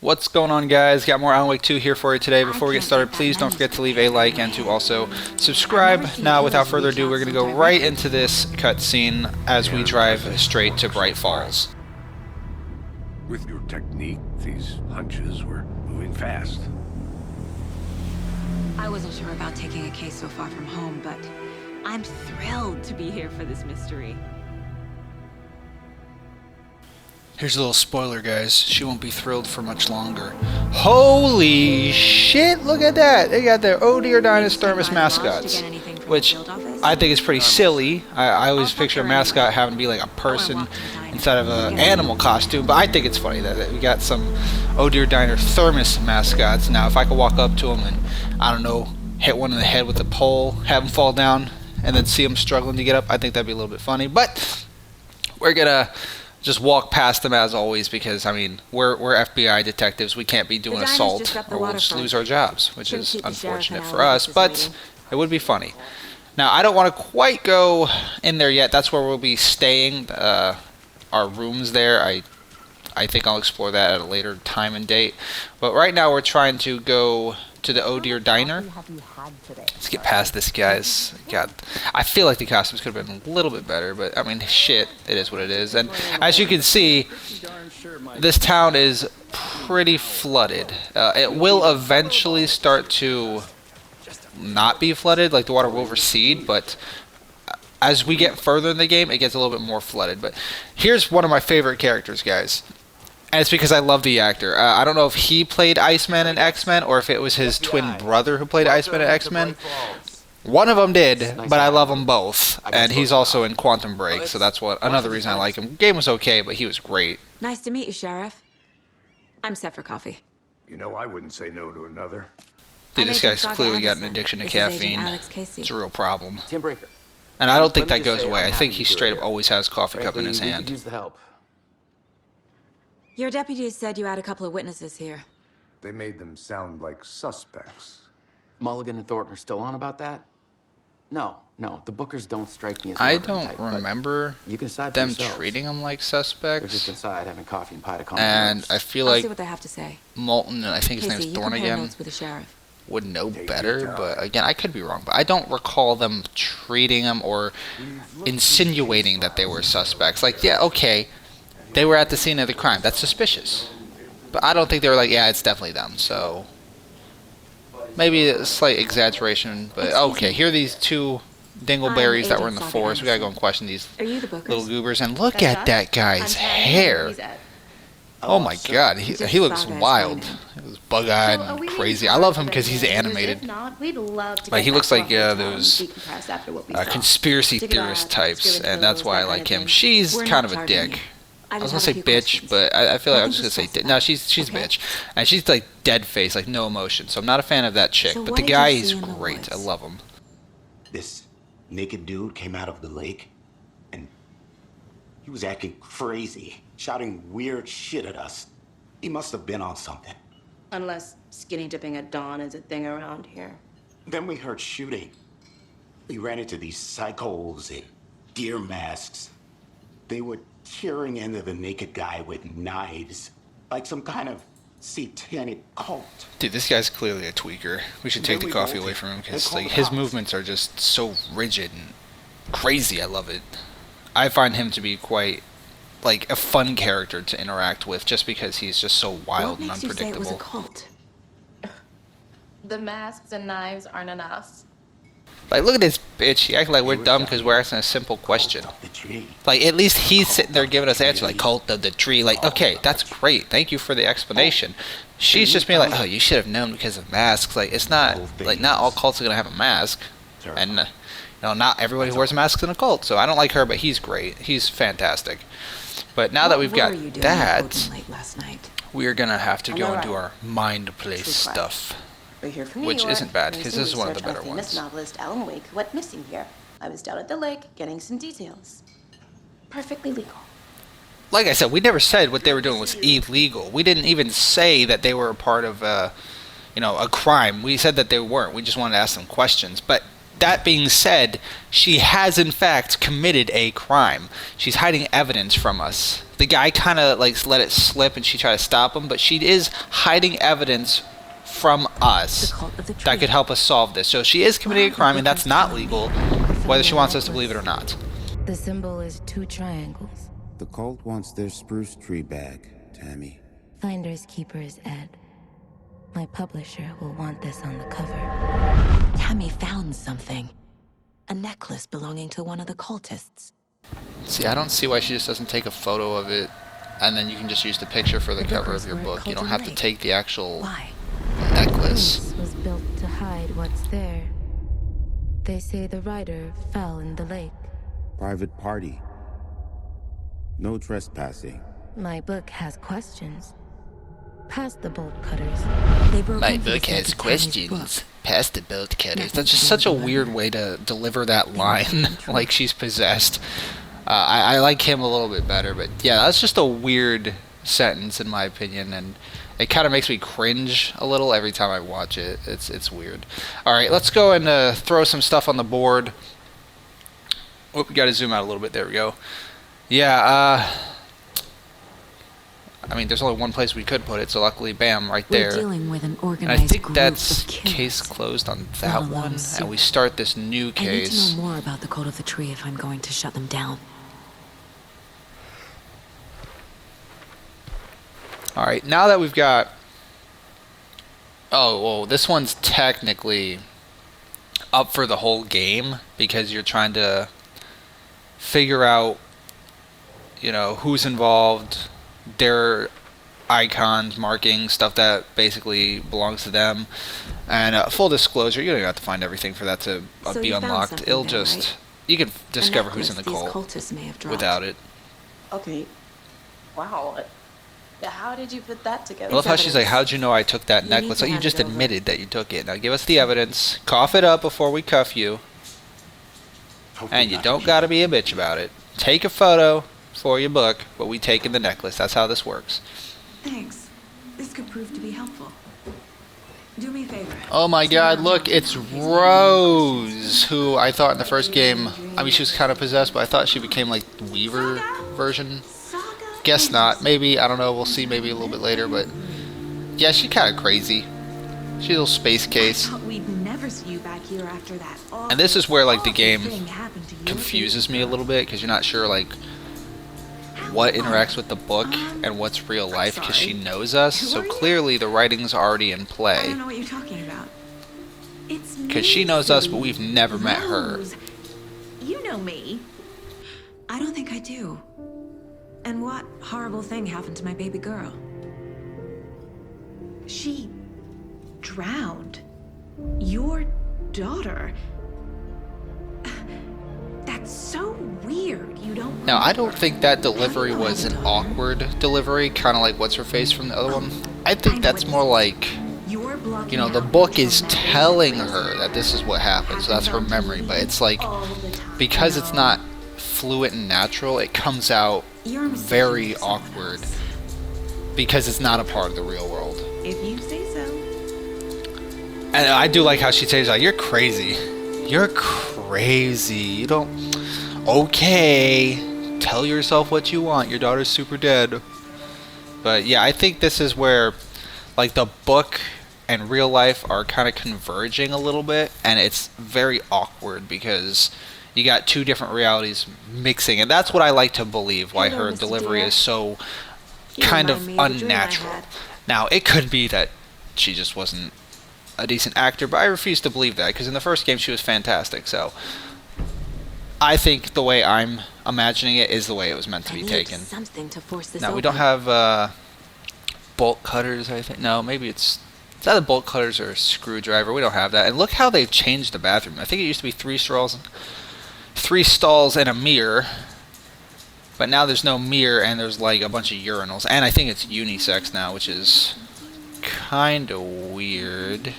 What's going on, guys? Got more Alan Wake 2 here for you today. Before we get started, please don't forget to leave a like and to also subscribe. Now, without further ado, we're going to go right into this cutscene as we drive straight to Bright Falls. With your technique, these hunches were moving fast. I wasn't sure about taking a case so far from home, but I'm thrilled to be here for this mystery. Here's a little spoiler, guys. She won't be thrilled for much longer. Holy shit, look at that! They got their Oh Dear Dinah's Thermos mascots, which I think is pretty silly. I always picture a mascot having to be like a person instead of an animal costume, but I think it's funny that we got some Oh Dear Diner Thermos mascots. Now, if I could walk up to them and, I don't know, hit one in the head with a pole, have them fall down, and then see them struggling to get up, I think that'd be a little bit funny. But we're gonna just walk past them as always, because I mean we're FBI detectives. We can't be doing assault or we'll just lose our jobs, which is unfortunate for us, but it would be funny. Now, I don't want to quite go in there yet. That's where we'll be staying, our rooms there. I think I'll explore that at a later time and date, but right now we're trying to go to the Oh Dear Diner. Let's get past this, guys. God, I feel like the costumes could have been a little bit better, but I mean, shit, it is what it is. And as you can see, this town is pretty flooded. It will eventually start to not be flooded, like the water will recede, but as we get further in the game, it gets a little bit more flooded. But here's one of my favorite characters, guys. And it's because I love the actor. I don't know if he played Iceman in X-Men or if it was his twin brother who played Iceman in X-Men. One of them did, but I love them both. And he's also in Quantum Break, so that's another reason I like him. The game was okay, but he was great. Nice to meet you, Sheriff. I'm set for coffee. You know, I wouldn't say no to another. Dude, this guy's Saga clearly got an Anderson. addiction to This is Agent caffeine. Alex Casey. It's a real problem. Tim Breaker. And I don't think Let that me just goes say, away. I'm I happy think to he do it straight up here. always has a coffee cup in Frankly, his we could hand. use the help. Your deputies said you had a couple of witnesses here. They made them sound like suspects. Mulligan and Thornton are still on about that? No, the Bookers don't strike me as I murdering don't type, but remember you can decide for them yourselves. treating them like They're just suspects. inside having coffee and pie to And I feel I'll like see what they have to say. Moulton, and I think his Casey, name's you Thorn compare again, notes with the sheriff. would know Take better, your time. but again, I could be wrong. But I don't recall them treating them or insinuating that they were suspects. Like, yeah, okay, they were at the scene of the crime. That's suspicious. But I don't think they were like, yeah, it's definitely them. So maybe a slight exaggeration, but okay. Here are these two dingleberries that were in the Agent Saga forest. We gotta go and Anderson. question these Are you the Bookers? little goobers. And look at that guy's hair. Oh my god, he looks Saga is wild. fine. He was bug-eyed and crazy. I love him because he's animated. Like, he looks like those conspiracy theorist types, and that's why I like him. She's We're kind not of a targeting dick. you. I was just gonna have say a few bitch, questions. but I feel like I was Nothing just gonna say disgusting. no. She's a Okay. bitch, and she's like dead face, like no emotion. So I'm not a fan of that chick. So But what the did you guy see is in the great. I woods? love him. This naked dude came out of the lake and he was acting crazy, shouting weird shit at us. He must have been on something. Unless skinny dipping at dawn is a thing around here. Then we heard shooting. We ran into these psychos in deer masks. They were tearing into the naked guy with knives, like some kind of satanic cult. Dude, this guy's clearly a tweaker. We should take the coffee away from him because like his movements are just so rigid and crazy. I love it. I find him to be quite like a fun character to interact with, just because he's just so wild What and makes you say it was a unpredictable. cult? The masks and knives aren't enough. Like, look at this bitch. He acting like we're dumb because we're asking a simple question. The tree. Like, at least he's sitting there giving us answers like cult of the tree. Like, okay, that's great. Thank you for the explanation. She's just being like, oh, you should have known because of masks. Like, it's not like not all cults are gonna have a mask, and you know, not everybody who wears a mask is in a cult. So I don't like her, but he's great. He's fantastic. But now that we've What got were you doing that, open late last night? we're gonna have to I go know, and do right? our mind place True crime. stuff. We're here from New Which York, isn't bad, doing 'cause some this is one of the research better on famous ones. novelist Alan Wake went missing here. I was down at the lake getting some details. Perfectly legal. Like I said, we never said what they were doing was illegal. We didn't even say that they were a part of, you know, a crime. We said that they weren't. We just wanted to ask them questions. But that being said, she has in fact committed a crime. She's hiding evidence from us. The guy kind of like let it slip and she tried to stop him, but she is hiding evidence from us that could help us solve this. So she is committing a crime, and that's not legal, whether she wants us to believe it or not. The symbol is 2 triangles. The cult wants their spruce tree back, Tammy. Finders keepers, Ed. My publisher will want this on the cover. Tammy found something. A necklace belonging to one of the cultists. See, I don't see why she just doesn't take a photo of it, and then you can just use the picture for the cover of your book. You don't have to take the actual necklace. This was built to hide what's there. They say the writer fell in the lake. Private party. No trespassing. My book has questions. Past the bolt cutters. My book has questions. Past the bolt cutters. That's just such a weird way to deliver that line, like she's possessed. I like him a little bit better, but yeah, that's just a weird sentence in my opinion, and it kind of makes me cringe a little every time I watch it. It's weird. All right, let's go and throw some stuff on the board. Oh, we got to zoom out a little bit. There we go. Yeah, I mean, there's only one place we could put it, so luckily, bam, right there. We're dealing with an And organized I think group that's of case killers. closed on Not that alone, one, so and we start this new I need case. to know more about the Code of the Tree if I'm going to shut them down. All right, now that we've got... Oh, well, this one's technically up for the whole game because you're trying to figure out, you know, who's involved, their icons, markings, stuff that basically belongs to them. And full disclosure, you don't even have to find everything for that to So be you found unlocked. something It'll there, just... right? You can discover A who's in the necklace these cult cultists may have dropped. without it. Okay. Wow. How did you put that together? I love how she's like, how'd you know I took that You necklace? need to Like, you hand just it over. admitted that you took it. Now give us the evidence. Cough it up before we cuff you. And you don't gotta be a bitch about it. Take a photo for your book, but we taking the necklace. That's how this works. Thanks. This could prove to be helpful. Do me a favor. Oh my god, look, it's Rose, who I thought in the first game, I mean, she was kind of possessed, but I thought she became like the Weaver version. Saga Guess not. Maybe, I don't know, we'll see maybe a little bit later, but yeah, she's kind of crazy. She's a little space case. I thought we'd never see you back here after that. And this is where like the awful game thing happened to you. confuses me a little bit because you're not sure like what interacts with the book and what's real life because she knows us. Who So are you? clearly the writing's already in I play don't know what you're talking about. It's because she knows us, but we've never met her. Rose. You know me. I don't think I do. And what horrible thing happened to my baby girl? She drowned. Your daughter. That's so weird. You don't. Now I don't think that delivery was an awkward delivery, kind of like what's her face from the other one. I think that's more like, You're blocking you know, the out book is traumatic telling memories her that this is what happened, so that's her memory, but it's like, all the time. because it's not fluid and natural, it comes out You're mistaken very for someone awkward else. because it's not a part of the real world. If you say so. And I do like how she says, like, you're crazy. You're crazy. You don't... Okay. Tell yourself what you want. Your daughter's super dead. But yeah, I think this is where, like, the book and real life are kind of converging a little bit. And it's very awkward because you got two different realities mixing. And that's what I like to believe, why Hello, her Mr. delivery Dear. is so You kind remind of me of a dream I unnatural. had. Now, it could be that she just wasn't a decent actor, but I refuse to believe that because in the first game she was fantastic. So I think the way I'm imagining it is the way it was meant to I be need taken. something to force this Now we open. don't have bolt cutters. I think no, maybe it's either bolt cutters or a screwdriver. We don't have that. And look how they've changed the bathroom. I think it used to be three stalls and a mirror, but now there's no mirror and there's like a bunch of urinals. And I think it's unisex now, which is kind of weird.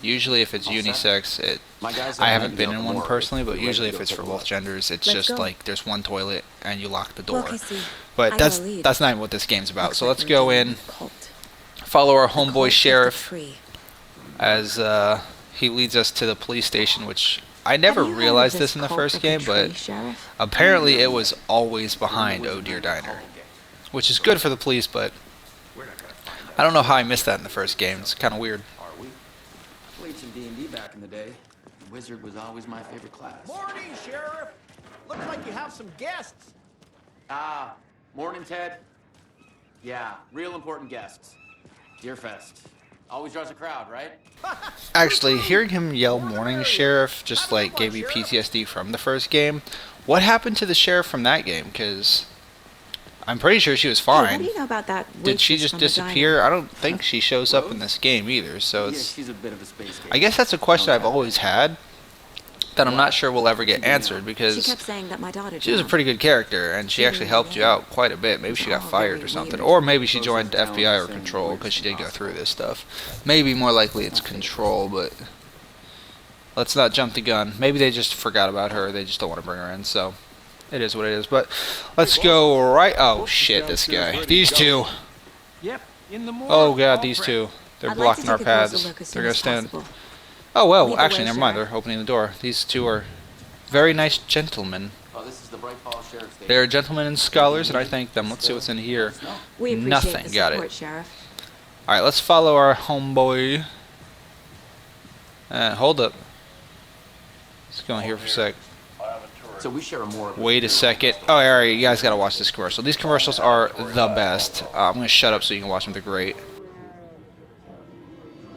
Usually if it's unisex, I haven't been in one personally, but usually if it's for both genders, it's Let's just go. like there's one toilet and you lock the door. Look, I see. But I that's got a lead. not even what this game's about. Looks So like let's we're go dealing in, with a cult. follow our The cult homeboy of the sheriff tree. as he leads us to the police station, which I never Have you heard of realized this this in the cult first of the game, tree, but Sheriff? apparently it was always behind Oh Dear Diner, which is good for the police, but I don't know how I missed that in the first game. It's kind of weird. Are we? Played some D&D back in the day. The wizard was always my favorite class. Morning, Sheriff. Looks like you have some guests. Ah, morning, Ted. Yeah, real important guests. Deerfest. Always draws a crowd, right? Actually, hearing him yell "Morning, Sheriff" just like gave me PTSD from the first game. What happened to the sheriff from that game? Because I'm pretty sure she was Hey, what fine. do you know about that Did she waitress just from the disappear? I don't think she shows up in this game either. So Yeah, it's. she's a bit of a space case. I guess that's a question I've always had that I'm not sure will ever get answered She because kept saying that my daughter she was a drowned. pretty good character and she actually helped you out quite a bit. Maybe she got fired or something, or maybe she joined FBI or Control because she did go through this stuff. Maybe more likely it's Control, but let's not jump the gun. Maybe they just forgot about her. They just don't want to bring her in. So it is what it is. But let's go right. Oh shit, this guy. These two. Yep, in the morning. Oh god, these two. They're I'd like blocking to our take a closer paths. look as They're soon gonna as stand. possible. Oh well, Lead the actually, way, never mind. Sheriff. They're opening the door. These two are very nice gentlemen. Oh, this is the Bright Falls Sheriff's Station. They're gentlemen and scholars, and I thank them. Let's see what's in here. We appreciate Nothing. the Got support, it. Sheriff. All right, let's follow our homeboy. Hold up. Let's go in here for a sec. So we share a more. Wait a second. Oh, all right, you guys gotta watch this commercial. These commercials are the best. I'm gonna shut up so you can watch them. They're great.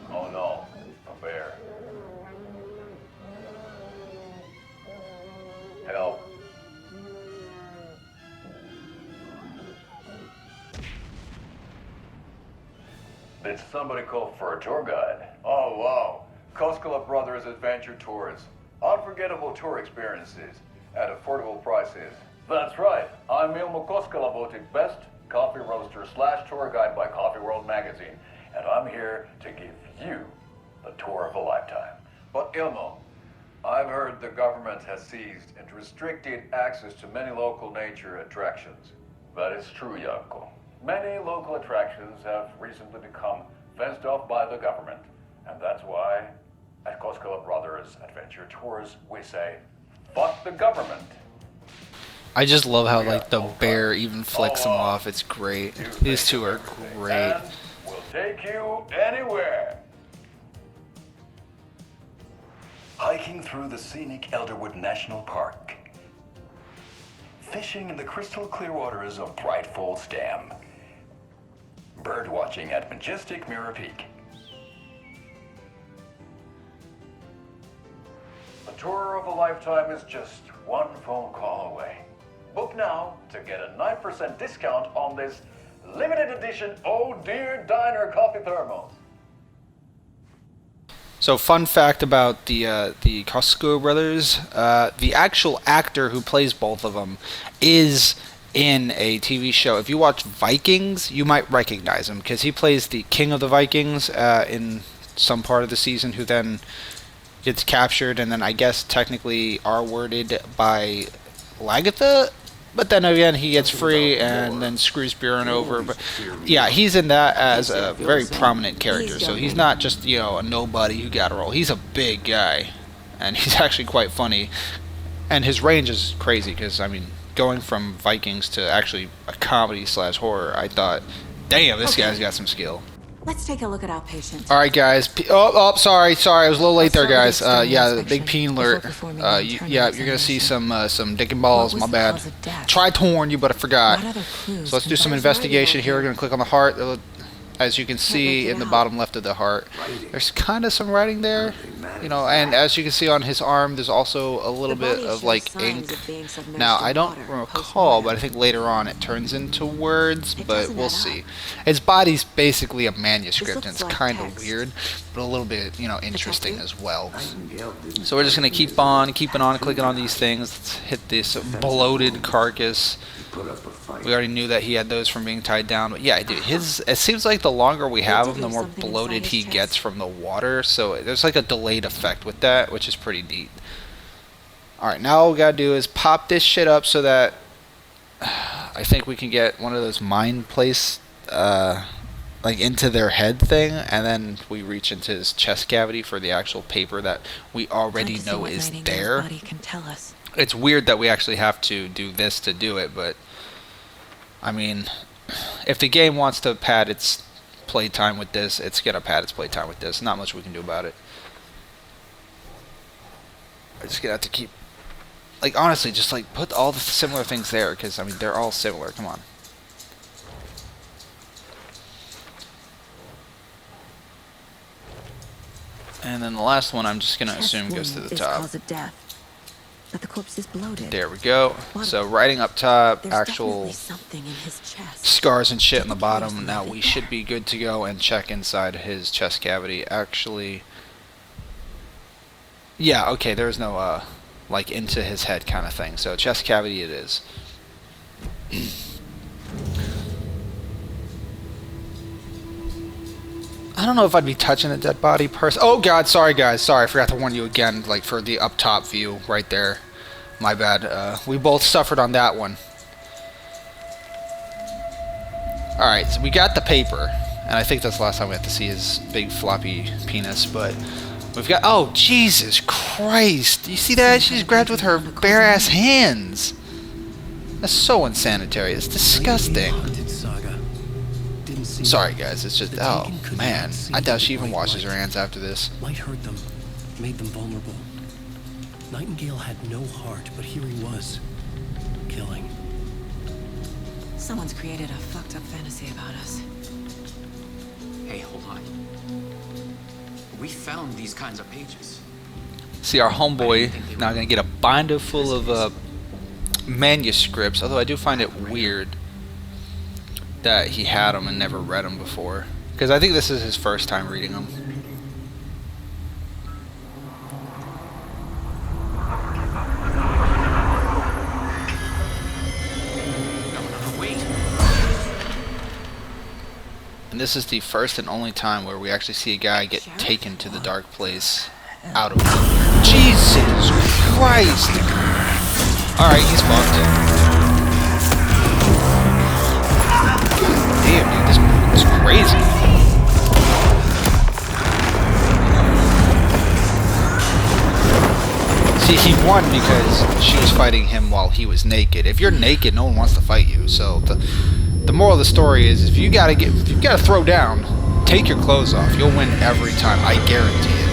Oh no, a bear. Help. Did somebody call for a tour guide? Oh wow. Koskela Brothers Adventure Tours. Unforgettable tour experiences at affordable prices. That's right. I'm Ilmo Koskela, voted best coffee roaster / tour guide by Coffee World magazine. And I'm here to give you the tour of a lifetime. But Ilmo, I've heard the government has seized and restricted access to many local nature attractions. That is true, Yanko. Many local attractions have recently become fenced off by the government. And that's why, at Koskela Brothers Adventure Tours, we say, fuck the government. I just love how like the bear even flicks them off. It's great. These two are great. And we'll take you anywhere. Hiking through the scenic Elderwood National Park. Fishing in the crystal clear waters of Bright Falls Dam. Bird watching at majestic Mirror Peak. The tour of a lifetime is just one phone call away. Book now to get a 9% discount on this limited edition Oh Dear Diner coffee thermos. So, fun fact about the Costco brothers: the actual actor who plays both of them is in a TV show. If you watch Vikings, you might recognize him because he plays the king of the Vikings in some part of the season, who then gets captured and then I guess technically R-worded by Lagatha. But then again, he gets free and then screws Buren over. But yeah, he's in that as a very prominent character. So he's not just, you know, a nobody who got a role. He's a big guy, and he's actually quite funny. And his range is crazy because, I mean, going from Vikings to actually a comedy / horror, I thought, damn, this guy's got some skill. Let's take a look at our patient. All right, guys. Sorry, I was a little late there, guys. Yeah, the big peen alert. Yeah, you're gonna see some dick and balls. My bad. Tried to warn you, but I forgot. So let's do some investigation here. We're gonna click on the heart. As you can see in the bottom left of the heart, there's kind of some writing there, you know. And as you can see on his arm, there's also a little bit of like ink. Now I don't recall, but I think later on it turns into words. But we'll see. His body's basically a manuscript, and it's kind of weird, but a little bit, you know, interesting as well. So we're just gonna keep on keeping on, clicking on these things. Let's hit this bloated carcass. We already knew that he had those from being tied down, but yeah, dude, it seems like the longer we have him, the more bloated he gets from the water, so there's like a delayed effect with that, which is pretty neat. Alright, now all we gotta do is pop this shit up so that I think we can get one of those mind place like into their head thing, and then we reach into his chest cavity for the actual paper that we already know is there. Body can tell us. It's weird that we actually have to do this to do it, but I mean, if the game wants to pad its playtime with this, it's gonna pad its playtime with this. Not much we can do about it. I'm just gonna have to keep, like, honestly, just like put all the similar things there, because I mean they're all similar. Come on. And then the last one, I'm just gonna assume goes to the top. Cause of death, but the corpse is bloated. There we go. So writing up top, actual something in his chest. Scars and shit in the bottom. Now we should be good to go and check inside his chest cavity. Actually, yeah, okay, there's no like into his head kind of thing. So chest cavity it is. I don't know if I'd be touching a dead body Oh god, sorry guys, sorry, I forgot to warn you again, like for the up top view right there. My bad. We both suffered on that one. Alright, so we got the paper, and I think that's the last time we have to see his big floppy penis, but we've got, oh Jesus Christ, do you see that? She just grabbed with her bare ass hands. That's so unsanitary, it's disgusting. Sorry guys, it's just, oh man, I doubt she even washes her hands after this. Light hurt them, made them vulnerable. Nightingale had no heart, but here he was, killing. Someone's created a fucked up fantasy about us. Hey, hold on. We found these kinds of pages. See, our homeboy now gonna get a binder full of manuscripts, although I do find it weird that he had them and never read them before, because I think this is his first time reading them. No, wait. And this is the first and only time where we actually see a guy get taken to the dark place out of Jesus Christ! Alright, he's fucked. Damn, dude, this is crazy. See, he won because she was fighting him while he was naked. If you're naked, no one wants to fight you. So the moral of the story is, if you gotta throw down, take your clothes off. You'll win every time. I guarantee it.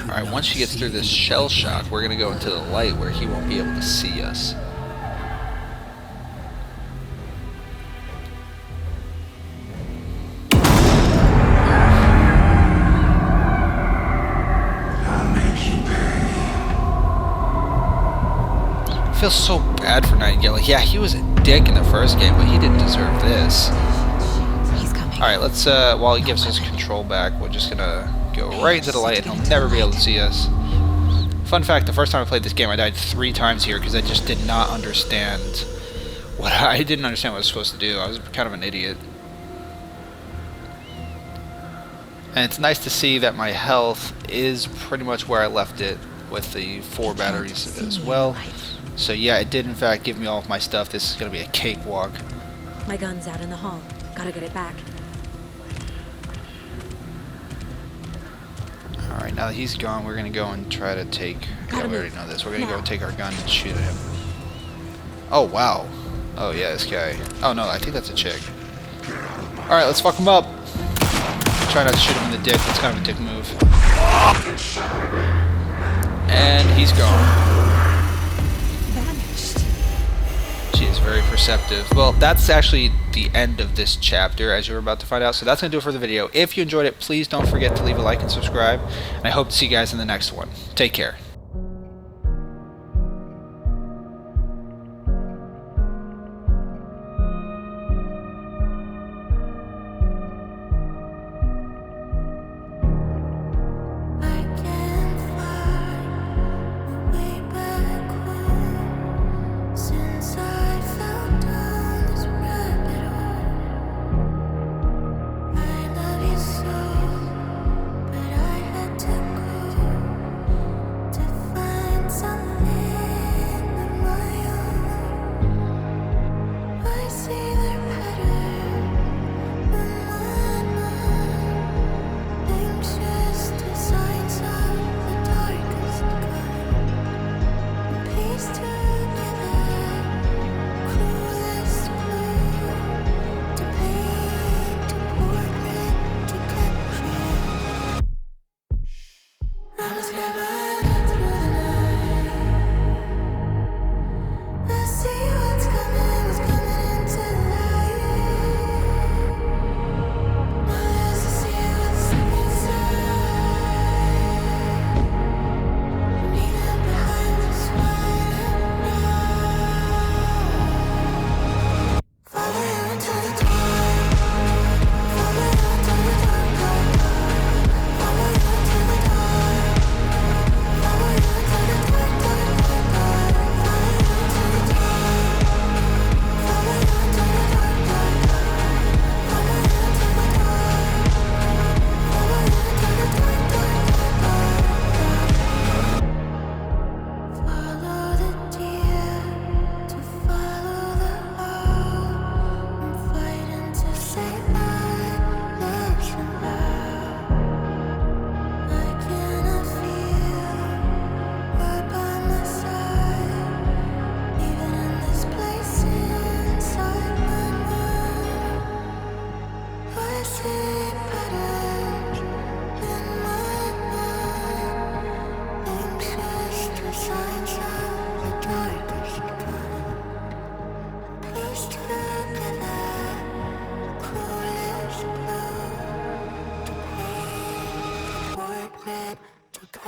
Alright, once she gets through this shell shock, we're gonna go into the light where he won't be able to see us. I feel so bad for Nightingale. Like, yeah, he was a dick in the first game, but he didn't deserve this. Alright, let's, while he gives his control back, we're just gonna go right into the light and he'll never be able to see us. Fun fact, the first time I played this game I died 3 times here because I just did not understand what I didn't understand what I was supposed to do. I was kind of an idiot. And it's nice to see that my health is pretty much where I left it with the 4 batteries as well. So yeah, it did in fact give me all of my stuff. This is going to be a cakewalk. My gun's out in the hall. Gotta get it back. Alright, now that he's gone, we're going to go and try to take... Yeah, we already know this. We're going to go take our gun and shoot at him. Oh, wow. Oh, yeah, this guy. Oh, no, I think that's a chick. Alright, let's fuck him up. Try not to shoot him in the dick. That's kind of a dick move. And he's gone. She is very perceptive. Well, that's actually the end of this chapter, as you're about to find out. So that's going to do it for the video. If you enjoyed it, please don't forget to leave a like and subscribe. And I hope to see you guys in the next one. Take care.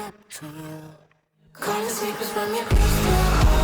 up to you. Calling sleepers from your crystal.